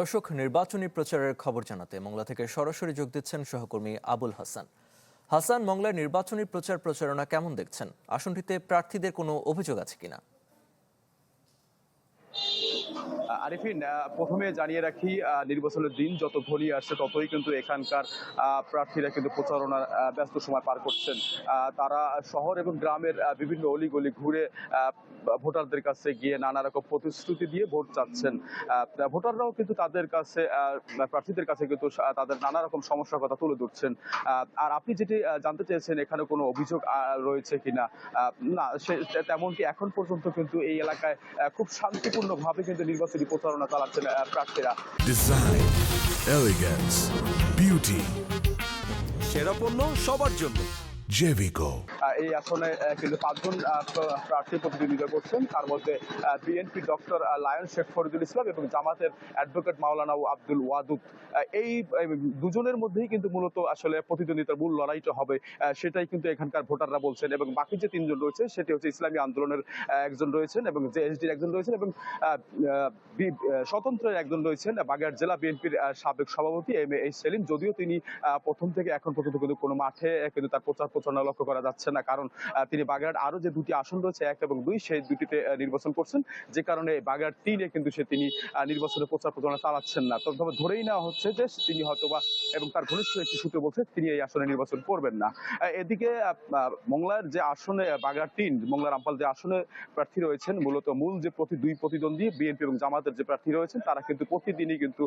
দর্শক, নির্বাচনী প্রচারের খবর জানাতে মংলা থেকে সরাসরি যোগ দিচ্ছেন সহকর্মী আবুল হাসান। হাসান, মংলার নির্বাচনী প্রচারণা কেমন দেখছেন? আসনটিতে প্রার্থীদের কোনো অভিযোগ আছে কিনা? আরিফিন, প্রথমে জানিয়ে রাখি, নির্বাচনের দিন যত ঘনিয়ে আসছে ততই কিন্তু এখানকার প্রার্থীরা কিন্তু প্রচারণার ব্যস্ত সময় পার করছেন। তারা শহর এবং গ্রামের বিভিন্ন অলিগলি ঘুরে ভোটারদের কাছে গিয়ে নানা রকম প্রতিশ্রুতি দিয়ে ভোট চাচ্ছেন। ভোটাররাও কিন্তু তাদের কাছে, প্রার্থীদের কাছে কিন্তু তাদের নানা রকম সমস্যার কথা তুলে ধরছেন। আর আপনি যেটি জানতে চেয়েছেন এখানে কোনো অভিযোগ রয়েছে কিনা, না, তেমনটি এখন পর্যন্ত কিন্তু এই এলাকায় খুব শান্তিপূর্ণভাবে কিন্তু নির্বাচনী প্রচারণা চালাচ্ছেন প্রার্থীরা। ডিজাইন, এলিগেন্স, বিউটি, সেরা পণ্য সবার জন্য। জেভিকো। এই আসনে কিন্তু ৫ জন প্রার্থী প্রতিদ্বন্দ্বিতা করছেন। তার মধ্যে BNP doctor lion Sheikh Faridul Islam এবং জামাতের অ্যাডভোকেট মাওলানা আব্দুল ওয়াদুদ। এই দুজনের মধ্যেই কিন্তু মূলত আসলে প্রতিদ্বন্দ্বিতার মূল লড়াইটা হবে, সেটাই কিন্তু এখানকার ভোটাররা বলছেন। এবং বাকি যে ৩ জন রয়েছে সেটি হচ্ছে ইসলামী আন্দোলনের একজন রয়েছেন এবং জেএসডির একজন রয়েছেন এবং স্বতন্ত্রের একজন রয়েছেন, বাগেরহাট জেলা বিএনপির সাবেক সভাপতি এম.এ সেলিম। যদিও তিনি প্রথম থেকে এখন পর্যন্ত কিন্তু কোনো মাঠে কিন্তু তার প্রচারণা লক্ষ্য করা যাচ্ছে না, কারণ তিনি বাগেরহাট আরো যে ২টি আসন রয়েছে ১ এবং ২, সেই ২টিতে নির্বাচন করছেন, যে কারণে বাগেরহাট ৩-এ কিন্তু তিনি নির্বাচনে প্রচারণা চালাচ্ছেন না। তবে ধরেই নেওয়া হচ্ছে যে তিনি হয়তোবা, এবং তার ঘনিষ্ঠ একটি সূত্র বলছে, তিনি এই আসনে নির্বাচন করবেন না। এদিকে মংলার যে আসনে বাগেরহাট ৩, মংলা রামপাল যে আসনে প্রার্থী রয়েছেন, মূলত মূল যে দুই প্রতিদ্বন্দ্বী বিএনপি এবং জামাতের যে প্রার্থী রয়েছেন, তারা কিন্তু প্রতিদিনই কিন্তু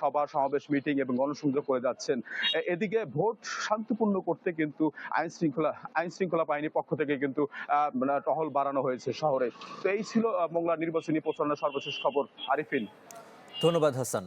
সভা সমাবেশ, মিটিং এবং গণসংযোগ করে যাচ্ছেন। এদিকে ভোট শান্তিপূর্ণ করতে কিন্তু আইন শৃঙ্খলা বাহিনীর পক্ষ থেকে কিন্তু টহল বাড়ানো হয়েছে শহরে। তো এই ছিল মংলা নির্বাচনী প্রচারণার সর্বশেষ খবর। আরিফিন। ধন্যবাদ হাসান।